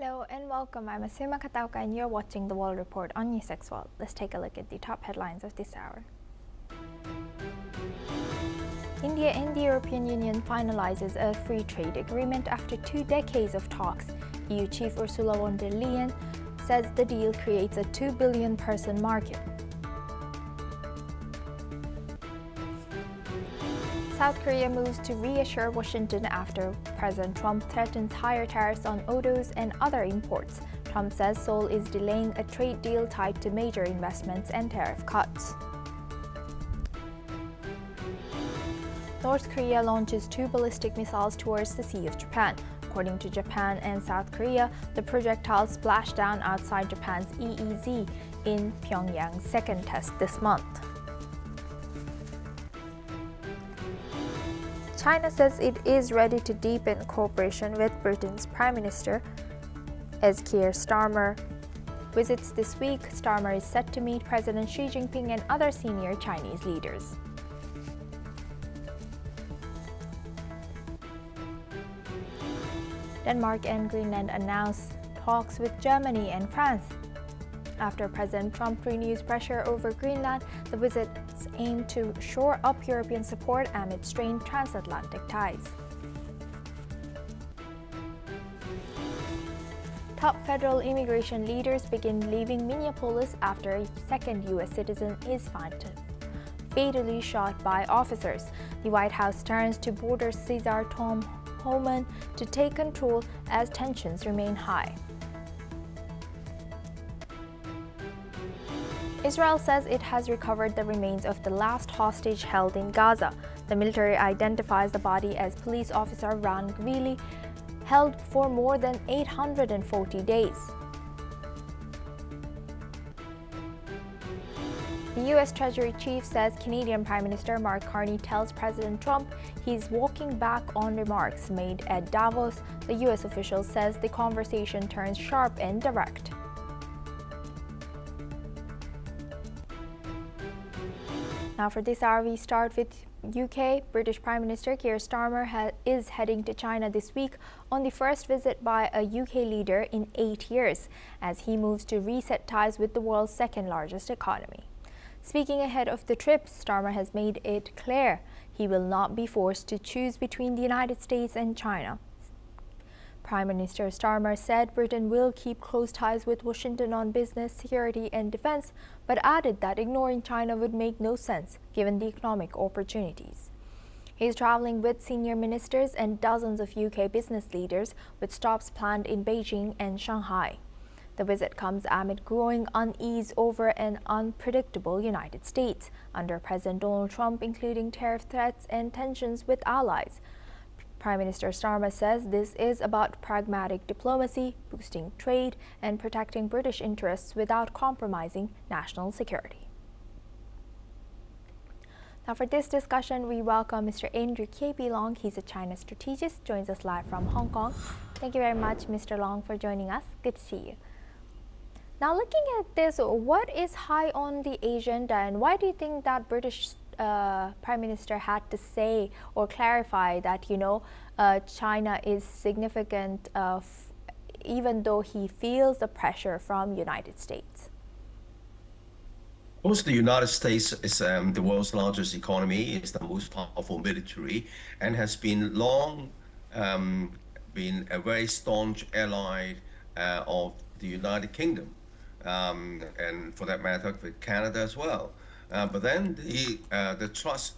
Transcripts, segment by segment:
Hello and welcome. I'm Asuma Katauka and you're watching the World Report on NewsX World. Let's take a look at the top headlines of this hour. India and the European Union finalizes a free trade agreement after 2 decades of talks. EU Chief Ursula von der Leyen says the deal creates a 2 billion person market. South Korea moves to reassure Washington after President Trump threatens higher tariffs on autos and other imports. Trump says Seoul is delaying a trade deal tied to major investments and tariff cuts. North Korea launches 2 ballistic missiles towards the Sea of Japan. According to Japan and South Korea, the projectiles splashed down outside Japan's EEZ in Pyongyang's second test this month. China says it is ready to deepen cooperation with Britain's Prime Minister as Keir Starmer visits this week. Starmer is set to meet President Xi Jinping and other senior Chinese leaders. Denmark and Greenland announce talks with Germany and France. After President Trump renews pressure over Greenland, the visits aim to shore up European support amid strained transatlantic ties. Top federal immigration leaders begin leaving Minneapolis after a second U.S. citizen is found fatally shot by officers. The White House turns to border Caesar Tom Homan to take control as tensions remain high. Israel says it has recovered the remains of the last hostage held in Gaza. The military identifies the body as police officer Ran Gvili, held for more than 840 days. The U.S. Treasury Chief says Canadian Prime Minister Mark Carney tells President Trump he's walking back on remarks made at Davos. The U.S. official says the conversation turns sharp and direct. Now for this hour, we start with UK. British Prime Minister Keir Starmer is heading to China this week on the first visit by a UK leader in 8 years, as he moves to reset ties with the world's second largest economy. Speaking ahead of the trip, Starmer has made it clear he will not be forced to choose between the United States and China. Prime Minister Starmer said Britain will keep close ties with Washington on business, security and defense, but added that ignoring China would make no sense given the economic opportunities. He is traveling with senior ministers and dozens of UK business leaders, with stops planned in Beijing and Shanghai. The visit comes amid growing unease over an unpredictable United States under President Donald Trump, including tariff threats and tensions with allies. Prime Minister Starmer says this is about pragmatic diplomacy, boosting trade, and protecting British interests without compromising national security. Now for this discussion, we welcome Mr. Andrew K.P. Long. He's a China strategist, joins us live from Hong Kong. Thank you very much, Mr. Long, for joining us. Good to see you. Now looking at this, what is high on the agenda and why do you think that British Prime Minister had to say or clarify that, China is significant even though he feels the pressure from United States? Of course, the United States is the world's largest economy, is the most powerful military, and has been long been a very staunch ally of the United Kingdom, and for that matter, with Canada as well. But then the trust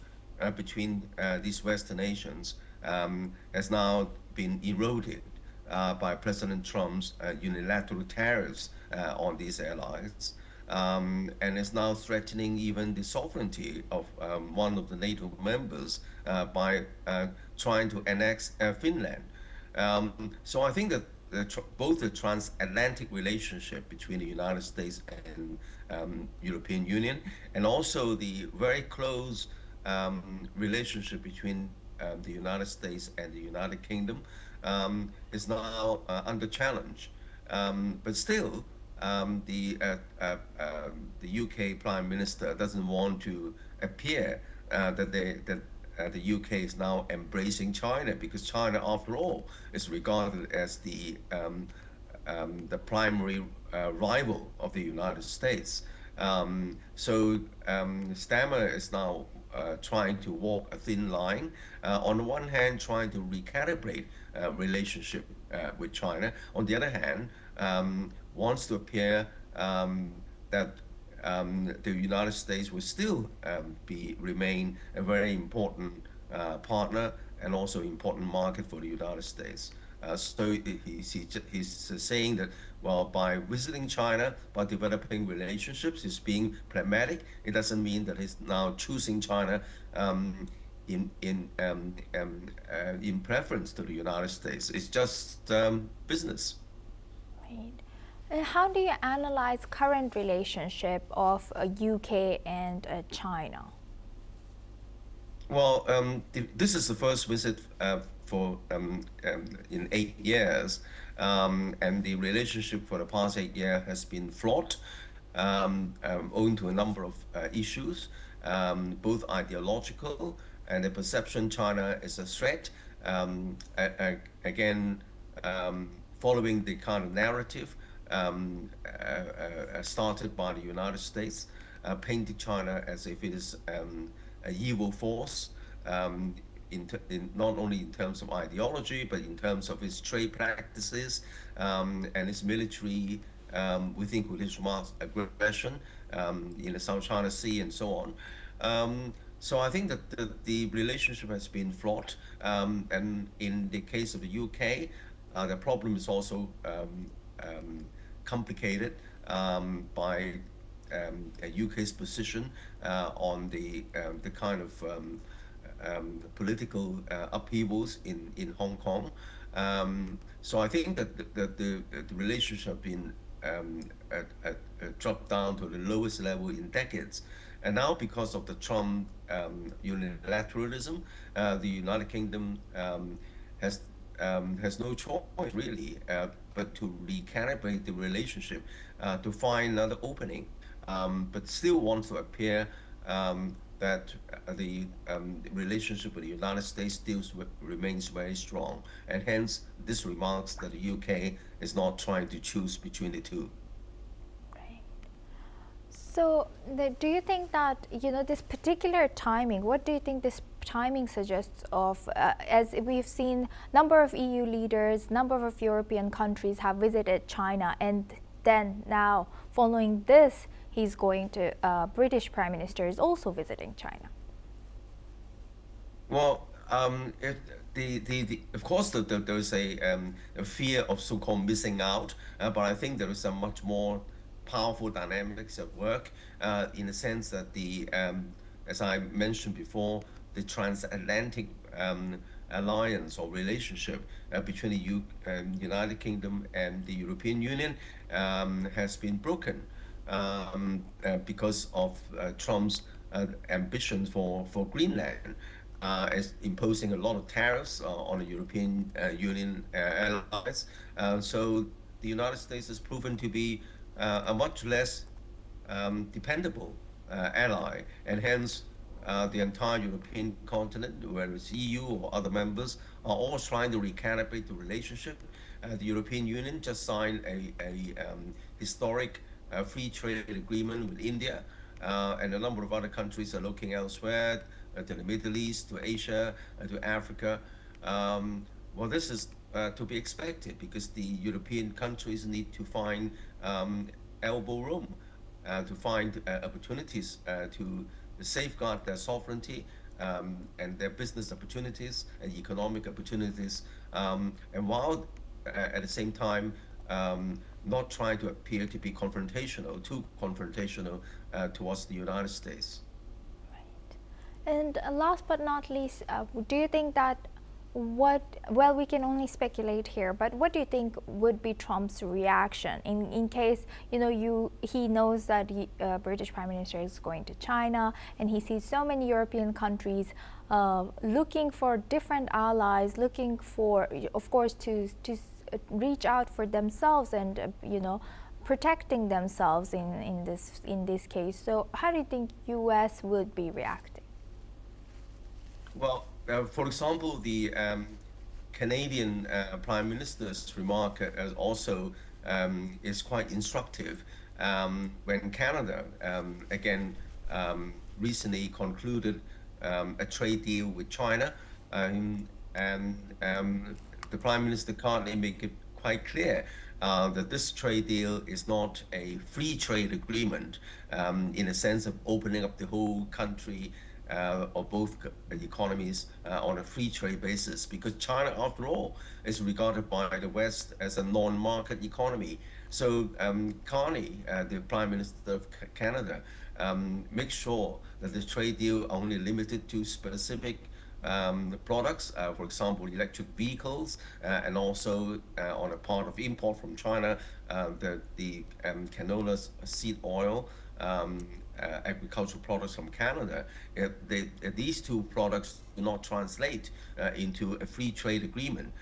between these Western nations has now been eroded by President Trump's unilateral tariffs on these allies, and is now threatening even the sovereignty of one of the NATO members by trying to annex Finland. So I think that both the transatlantic relationship between the United States and European Union, and also the very close relationship between the United States and the United Kingdom is now under challenge. But still, the UK Prime Minister doesn't want to appear that the UK is now embracing China, because China, after all, is regarded as the the primary rival of the United States. Starmer is now trying to walk a thin line. On the one hand, trying to recalibrate relationship with China. On the other hand, wants to appear that the United States will still remain a very important partner and also important market for the United States. He's saying that, well, by visiting China, by developing relationships, he's being pragmatic. It doesn't mean that he's now choosing China in preference to the United States. It's just business. Right. How do you analyze current relationship of UK and China? Well, this is the first visit in 8 years, and the relationship for the past 8 years has been fraught, owing to a number of issues, both ideological and the perception China is a threat. Again, following the kind of narrative started by the United States, painting China as if it is an evil force, not only in terms of ideology, but in terms of its trade practices and its military, we think with its aggression in the South China Sea and so on. So I think that the relationship has been fraught, and in the case of the UK, the problem is also complicated by UK's position on the kind of political upheavals in Hong Kong. So I think that the relationship has been dropped down to the lowest level in decades. And now, because of the Trump unilateralism, the United Kingdom has no choice really but to recalibrate the relationship to find another opening, but still wants to appear that the relationship with the United States still remains very strong, and hence this remarks that the UK is not trying to choose between the two. Right. So, do you think that this particular timing? What do you think this timing suggests of? As we've seen, number of EU leaders, number of European countries have visited China, and then now following this, he's going to British Prime Minister is also visiting China. Well, of course, there is a fear of so-called missing out, but I think there is a much more powerful dynamics at work in the sense that as I mentioned before, the transatlantic alliance or relationship between the United Kingdom and the European Union has been broken because of Trump's ambitions for Greenland, as imposing a lot of tariffs on the European Union allies. So the United States has proven to be a much less dependable ally, and hence the entire European continent, whether it's EU or other members, are all trying to recalibrate the relationship. The European Union just signed a historic free trade agreement with India, and a number of other countries are looking elsewhere, to the Middle East, to Asia, to Africa. Well, this is to be expected because the European countries need to find elbow room, to find opportunities to safeguard their sovereignty and their business opportunities and economic opportunities, and while at the same time not trying to appear to be too confrontational towards the United States. Right. And last but not least, do you think that well, we can only speculate here, but what do you think would be Trump's reaction in case he knows that British Prime Minister is going to China, and he sees so many European countries looking for different allies, looking for, of course, to reach out for themselves and protecting themselves in this case. So how do you think U.S. would be reacting? Well, for example, the Canadian Prime Minister's remark also is quite instructive. When Canada, again, recently concluded a trade deal with China, and the Prime Minister currently make it quite clear that this trade deal is not a free trade agreement in a sense of opening up the whole country or both economies on a free trade basis, because China, after all, is regarded by the West as a non-market economy. So Carney, the Prime Minister of Canada, make sure that the trade deal only limited to specific products, for example, electric vehicles, and also on a part of import from China, the canola seed oil, agricultural products from Canada. These two products do not translate into a free trade agreement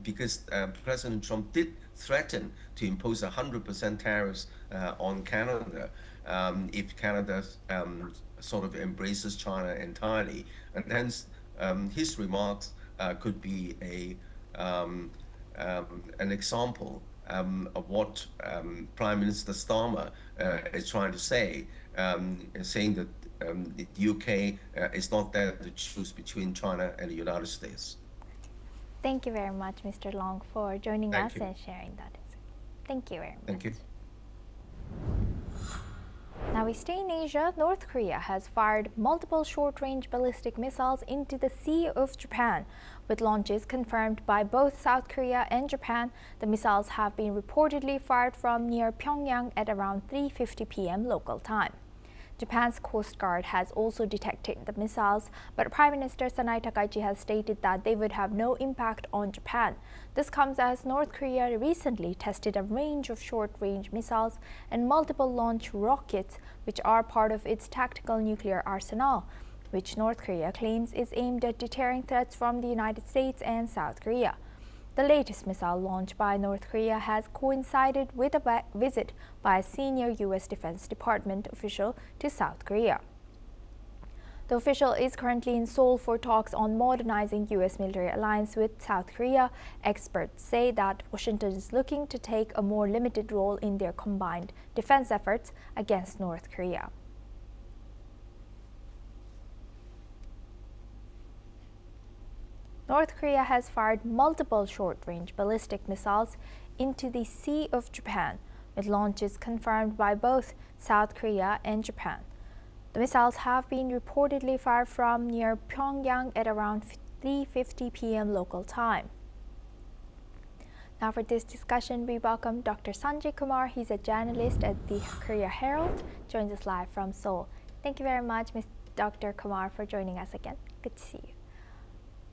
because President Trump did threaten to impose 100% tariffs on Canada if Canada sort of embraces China entirely. And hence, his remarks could be an example of what Prime Minister Starmer is trying to say, saying that the UK is not there to choose between China and the United States. Thank you very much, Mr. Long, for joining Thank us you. and sharing that. Thank you very much. Thank you. Now we stay in Asia. North Korea has fired multiple short-range ballistic missiles into the Sea of Japan. With launches confirmed by both South Korea and Japan, the missiles have been reportedly fired from near Pyongyang at around 3:50 p.m. local time. Japan's Coast Guard has also detected the missiles, but Prime Minister Sanai Takaichi has stated that they would have no impact on Japan. This comes as North Korea recently tested a range of short-range missiles and multiple launch rockets, which are part of its tactical nuclear arsenal, which North Korea claims is aimed at deterring threats from the United States and South Korea. The latest missile launch by North Korea has coincided with a visit by a senior U.S. Defense Department official to South Korea. The official is currently in Seoul for talks on modernizing U.S. military alliance with South Korea. Experts say that Washington is looking to take a more limited role in their combined defense efforts against North Korea. North Korea has fired multiple short-range ballistic missiles into the Sea of Japan, with launches confirmed by both South Korea and Japan. The missiles have been reportedly fired from near Pyongyang at around 3:50 p.m. local time. Now for this discussion, we welcome Dr. Sanjay Kumar. He's a journalist at the Korea Herald, joins us live from Seoul. Thank you very much, Dr. Kumar, for joining us again. Good to see you.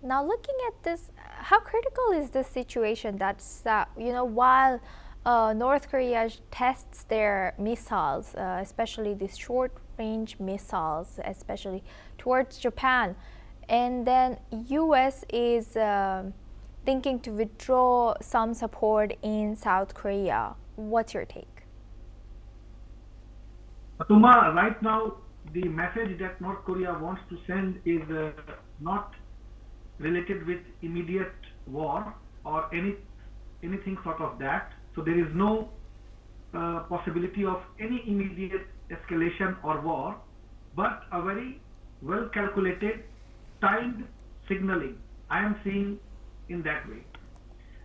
Now, looking at this, how critical is this situation that's, while North Korea tests their missiles, especially these short-range missiles, especially towards Japan, and then U.S. is thinking to withdraw some support in South Korea. What's your take? Tuma, right now, the message that North Korea wants to send is not related with immediate war or anything sort of that. So there is no possibility of any immediate escalation or war, but a very well calculated, timed signaling. I am seeing in that way.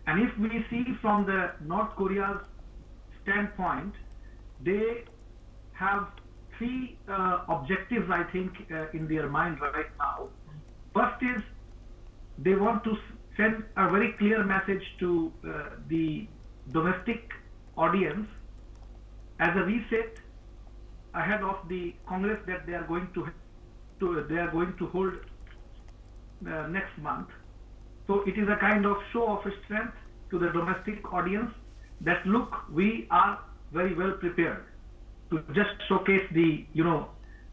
And if we see from the North Korea's standpoint, they have three objectives, I think, in their mind right now. First is they want to send a very clear message to the domestic audience as a reset ahead of the Congress that they are going to hold next month. So it is a kind of show of strength to the domestic audience that look, we are very well prepared to just showcase the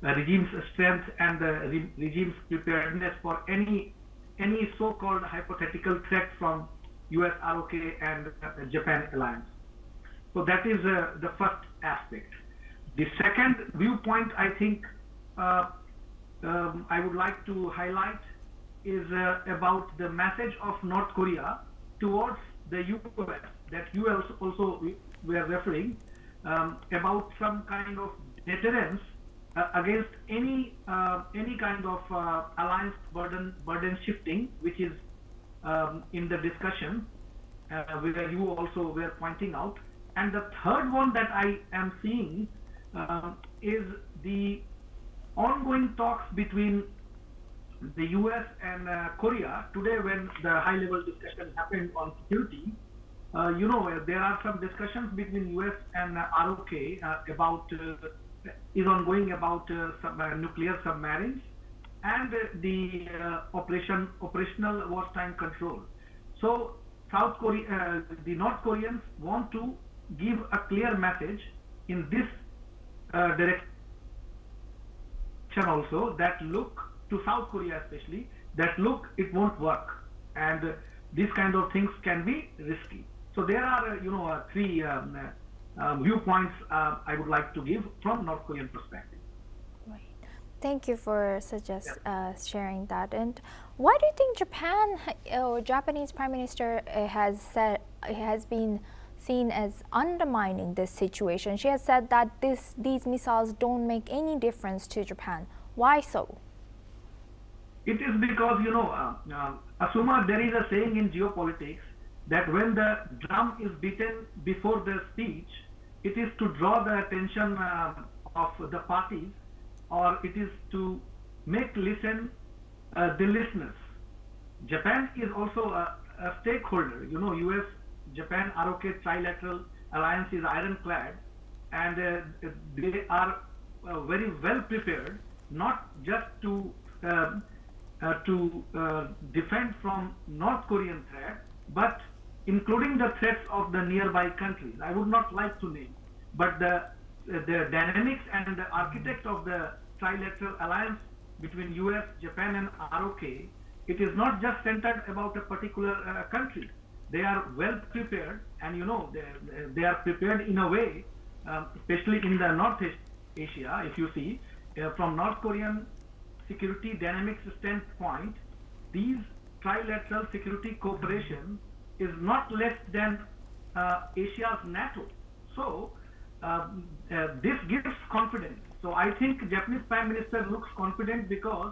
regime's strength and the regime's preparedness for any so-called hypothetical threat from US ROK and Japan alliance. So that is the first aspect. The second viewpoint I think I would like to highlight is about the message of North Korea towards the US, that you also were referring about some kind of deterrence against any kind of alliance burden shifting, which is in the discussion, where you also were pointing out. And the third one that I am seeing is the ongoing talks between the US and Korea. Today, when the high-level discussion happened on security, there are some discussions between US and ROK is ongoing about nuclear submarines and the operational wartime control. So South Korea, the North Koreans want to give a clear message in this direction also, that look to South Korea especially, that look, it won't work, and these kind of things can be risky. So there are three viewpoints I would like to give from North Korean perspective. Right. Thank you for sharing that. And why do you think Japan or Japanese Prime Minister has been seen as undermining this situation? She has said that these missiles don't make any difference to Japan. Why so? It is because, Asuma, there is a saying in geopolitics that when the drum is beaten before the speech, it is to draw the attention of the parties, or it is to make listen the listeners. Japan is also a stakeholder. US, Japan, ROK trilateral alliance is ironclad, and they are very well prepared, not just to defend from North Korean threat, but including the threats of the nearby countries. I would not like to name, but the dynamics and the architect of the trilateral alliance between US, Japan and ROK, it is not just centered about a particular country. They are well prepared, and they are prepared in a way, especially in the Northeast Asia. If you see, from North Korean security dynamics standpoint, these trilateral security cooperation is not less than Asia's NATO. So this gives confidence. So I think Japanese Prime Minister looks confident because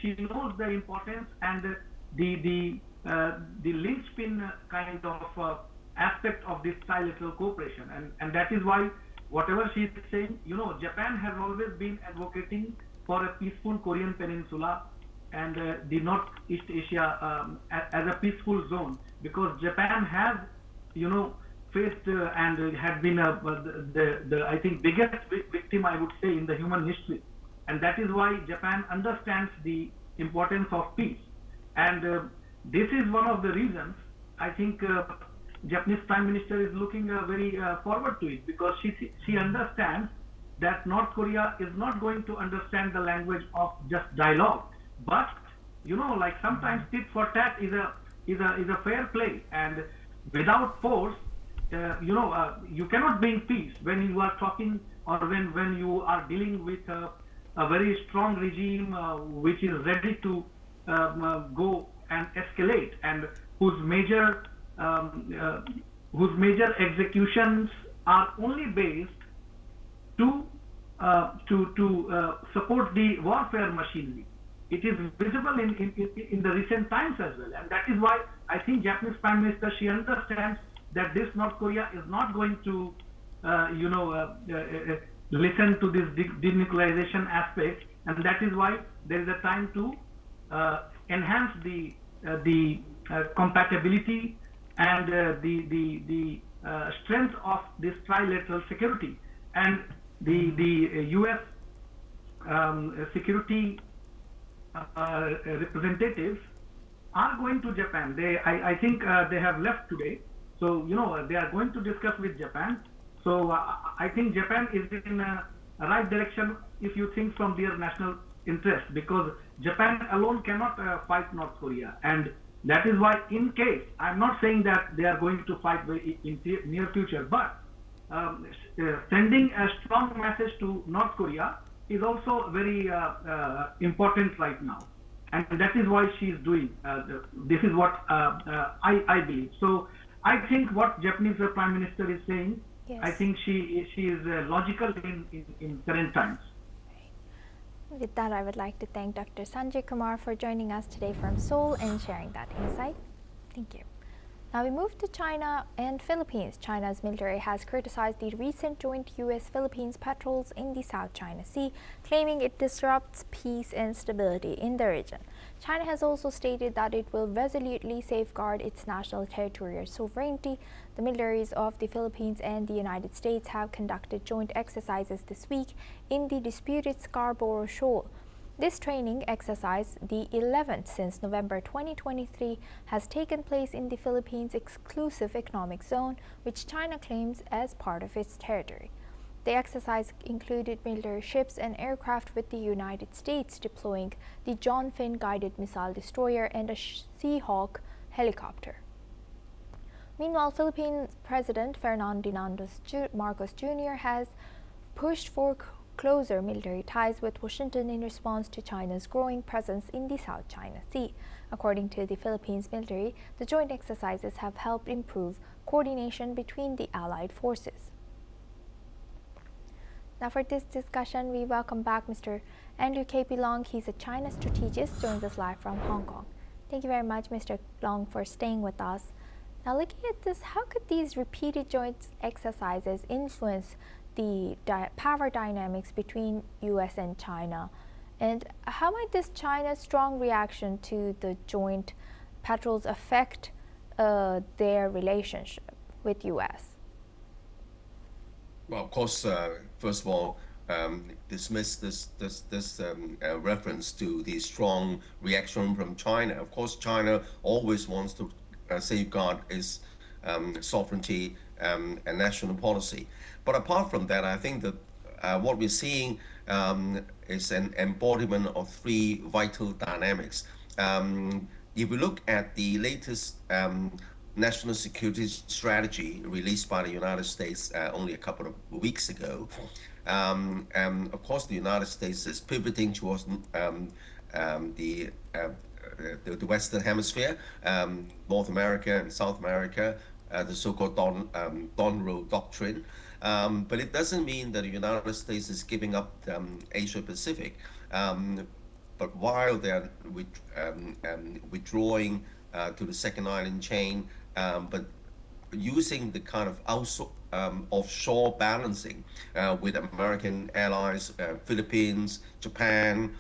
she knows the importance and the linchpin kind of aspect of this trilateral cooperation, and that is why whatever she is saying, Japan has always been advocating for a peaceful Korean Peninsula and the Northeast Asia as a peaceful zone, because Japan has, faced and had been the I think biggest victim, I would say, in the human history, and that is why Japan understands the importance of peace, and this is one of the reasons I think Japanese Prime Minister is looking very forward to it, because she understands that North Korea is not going to understand the language of just dialogue, but like sometimes tit for tat is a fair play, and without force, you cannot bring peace when you are talking, or when you are dealing with a very strong regime which is ready to go and escalate, and whose major executions are only based to support the warfare machinery. It is visible in the recent times as well, and that is why I think Japanese Prime Minister, she understands that this North Korea is not going to listen to this denuclearization aspect, and that is why there is a time to enhance the compatibility and the strength of this trilateral security. And the US security representatives are going to Japan. I think they have left today, so they are going to discuss with Japan. So I think Japan is in a right direction if you think from their national interest, because Japan alone cannot fight North Korea, and that is why, in case, I'm not saying that they are going to fight in near future, but sending a strong message to North Korea is also very important right now. and that is why she is doing. This is what I believe. So I think what Japanese Prime Minister is saying, Yes. I think she is logical in current times. With that, I would like to thank Dr. Sanjay Kumar for joining us today from Seoul and sharing that insight. Thank you. Now we move to China and Philippines. China's military has criticized the recent joint U.S.-Philippines patrols in the South China Sea, claiming it disrupts peace and stability in the region. China has also stated that it will resolutely safeguard its national territorial sovereignty. The militaries of the Philippines and the United States have conducted joint exercises this week in the disputed Scarborough Shoal. This training exercise, the 11th since November 2023, has taken place in the Philippines' exclusive economic zone, which China claims as part of its territory. The exercise included military ships and aircraft, with the United States deploying the John Finn guided missile destroyer and a Seahawk helicopter. Meanwhile, Philippine President Ferdinand Marcos Jr. has pushed for closer military ties with Washington in response to China's growing presence in the South China Sea. According to the Philippines military, the joint exercises have helped improve coordination between the allied forces. Now for this discussion, we welcome back Mr. Andrew K.P. Long. He's a China strategist, joins us live from Hong Kong. Thank you very much, Mr. Long, for staying with us. Now looking at this, how could these repeated joint exercises influence the power dynamics between U.S. and China? And how might this China's strong reaction to the joint patrols affect their relationship with U.S.? Well, of course, first of all, dismiss this reference to the strong reaction from China. Of course, China always wants to safeguard its sovereignty and national policy. But apart from that, I think that what we're seeing is an embodiment of three vital dynamics. If we look at the latest national security strategy released by the United States only a couple of weeks ago, of course, the United States is pivoting towards the Western Hemisphere, North America and South America, the so-called Donroe Doctrine. But it doesn't mean that the United States is giving up Asia Pacific. But while they're withdrawing to the second island chain, but using the kind of offshore balancing with American allies, Philippines, Japan,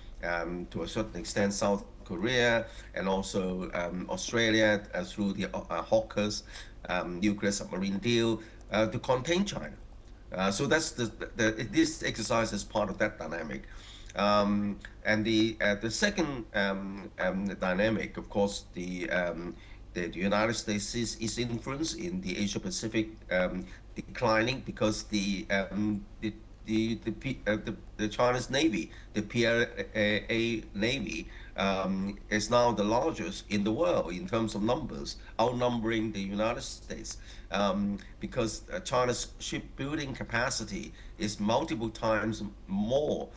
to a certain extent South Korea, and also Australia through the AUKUS nuclear submarine deal to contain China. So that's this exercise is part of that dynamic. And the second dynamic, of course, the United States is influence in the Asia Pacific declining because the Chinese Navy, the PLA Navy, is now the largest in the world in terms of numbers, outnumbering the United States, because China's shipbuilding capacity is multiple times more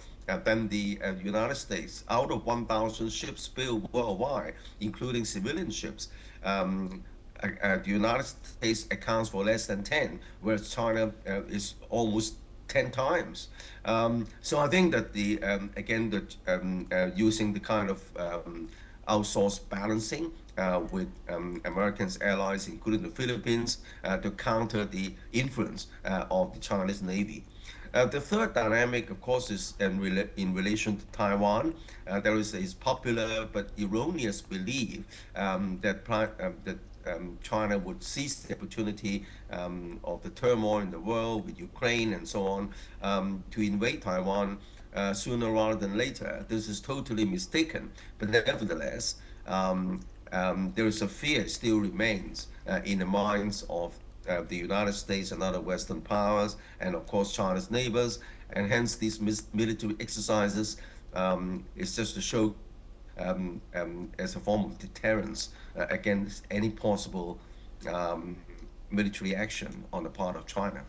than the United States. Out of 1,000 ships built worldwide, including civilian ships, the United States accounts for less than 10, whereas China is almost 10 times. So I think that using the kind of outsourced balancing with Americans' allies, including the Philippines, to counter the influence of the Chinese Navy. The third dynamic, of course, is in relation to Taiwan. There is a popular but erroneous belief that China would seize the opportunity of the turmoil in the world with Ukraine and so on to invade Taiwan sooner rather than later. This is totally mistaken. But nevertheless, there is a fear still remains in the minds of the United States and other Western powers, and of course China's neighbors, and hence these military exercises is just to show as a form of deterrence against any possible military action on the part of China.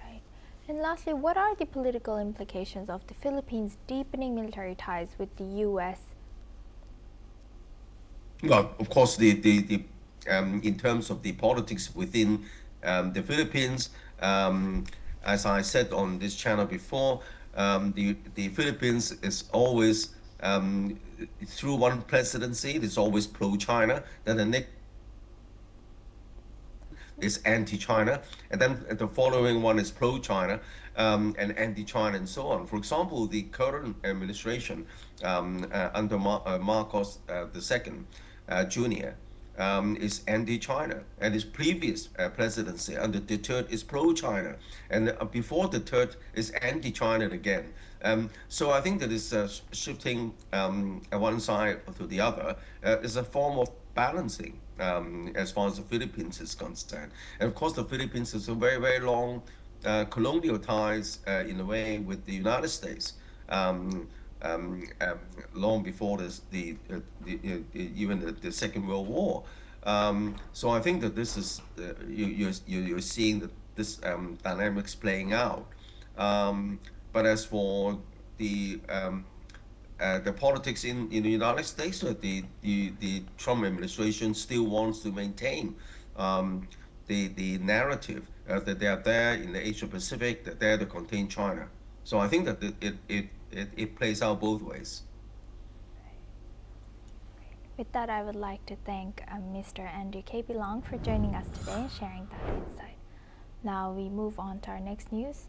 Right. And lastly, what are the political implications of the Philippines deepening military ties with the U.S.? Well, of course, in terms of the politics within the Philippines, as I said on this channel before, the Philippines is always through one presidency, it's always pro-China. Then the next is anti-China, and then the following one is pro-China and anti-China, and so on. For example, the current administration under Marcos II Jr. Is anti-China, and his previous presidency under Duterte is pro-China, and before Duterte is anti-China again. So I think that is shifting one side to the other is a form of balancing as far as the Philippines is concerned. And of course, the Philippines has a very, very long colonial ties in a way with the United States. Long before even the Second World War. So I think that this is you're seeing that this dynamics playing out. But as for the politics in the United States, the Trump administration still wants to maintain the narrative that they are there in the Asia Pacific, that they're to contain China. So I think that it plays out both ways. With that, I would like to thank Mr. Andrew K.P. Long for joining us today and sharing that insight. Now we move on to our next news.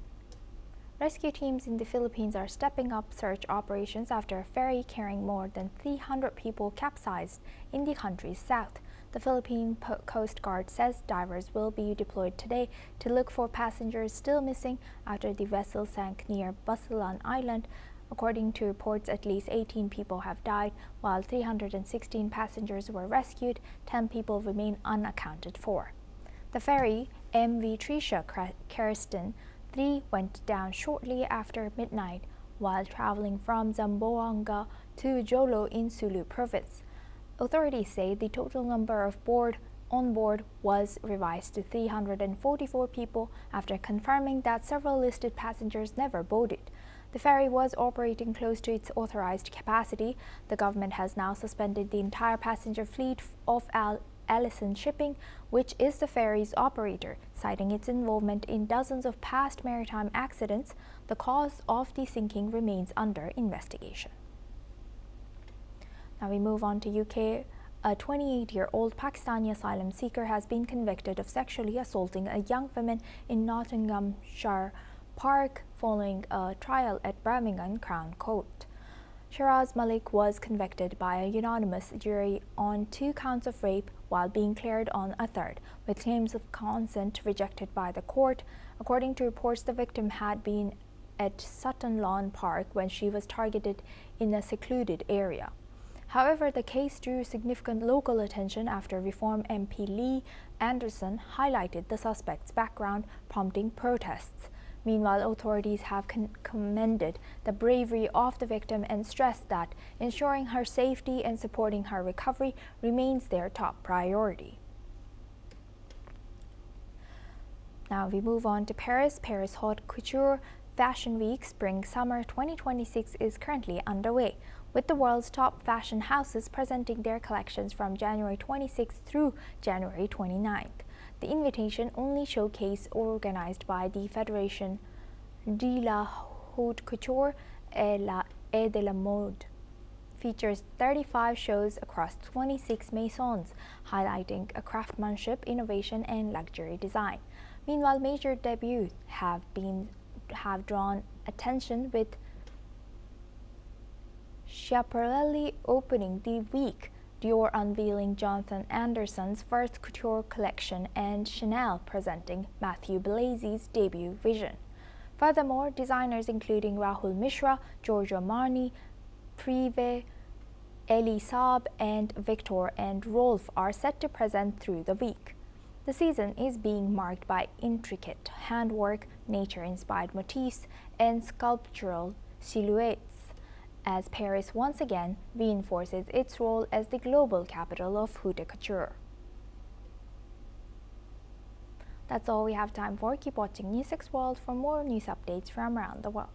Rescue teams in the Philippines are stepping up search operations after a ferry carrying more than 300 people capsized in the country's south. The Philippine Coast Guard says divers will be deployed today to look for passengers still missing after the vessel sank near Basilan Island. According to reports, at least 18 people have died, while 316 passengers were rescued. 10 people remain unaccounted for. The ferry MV Tricia Kerstin 3 went down shortly after midnight while traveling from Zamboanga to Jolo in Sulu province. Authorities say the total number of on board was revised to 344 people after confirming that several listed passengers never boarded. The ferry was operating close to its authorized capacity. The government has now suspended the entire passenger fleet of Allison Shipping, which is the ferry's operator, citing its involvement in dozens of past maritime accidents. The cause of the sinking remains under investigation. Now we move on to UK. A 28-year-old Pakistani asylum seeker has been convicted of sexually assaulting a young woman in Nottinghamshire Park following a trial at Birmingham Crown Court. Shiraz Malik was convicted by a unanimous jury on 2 counts of rape while being cleared on a third, with claims of consent rejected by the court. According to reports, the victim had been at Sutton Lawn Park when she was targeted in a secluded area. However, the case drew significant local attention after Reform MP Lee Anderson highlighted the suspect's background, prompting protests. Meanwhile, authorities have commended the bravery of the victim and stressed that ensuring her safety and supporting her recovery remains their top priority. Now we move on to Paris. Paris Haute Couture Fashion Week Spring-Summer 2026 is currently underway, with the world's top fashion houses presenting their collections from January 26th through January 29th. The invitation-only showcase organized by the Fédération de la Haute Couture et de la Mode features 35 shows across 26 maisons, highlighting a craftsmanship, innovation, and luxury design. Meanwhile, major debuts have drawn attention, with Schiaparelli opening the week, Dior unveiling Jonathan Anderson's first couture collection, and Chanel presenting Matthew Bellasi's debut Vision. Furthermore, designers including Rahul Mishra, Giorgio Armani, Privé, Elie Saab, and Victor and Rolf are set to present through the week. The season is being marked by intricate handwork, nature-inspired motifs, and sculptural silhouettes, as Paris once again reinforces its role as the global capital of haute couture. That's all we have time for. Keep watching NewsX World for more news updates from around the world.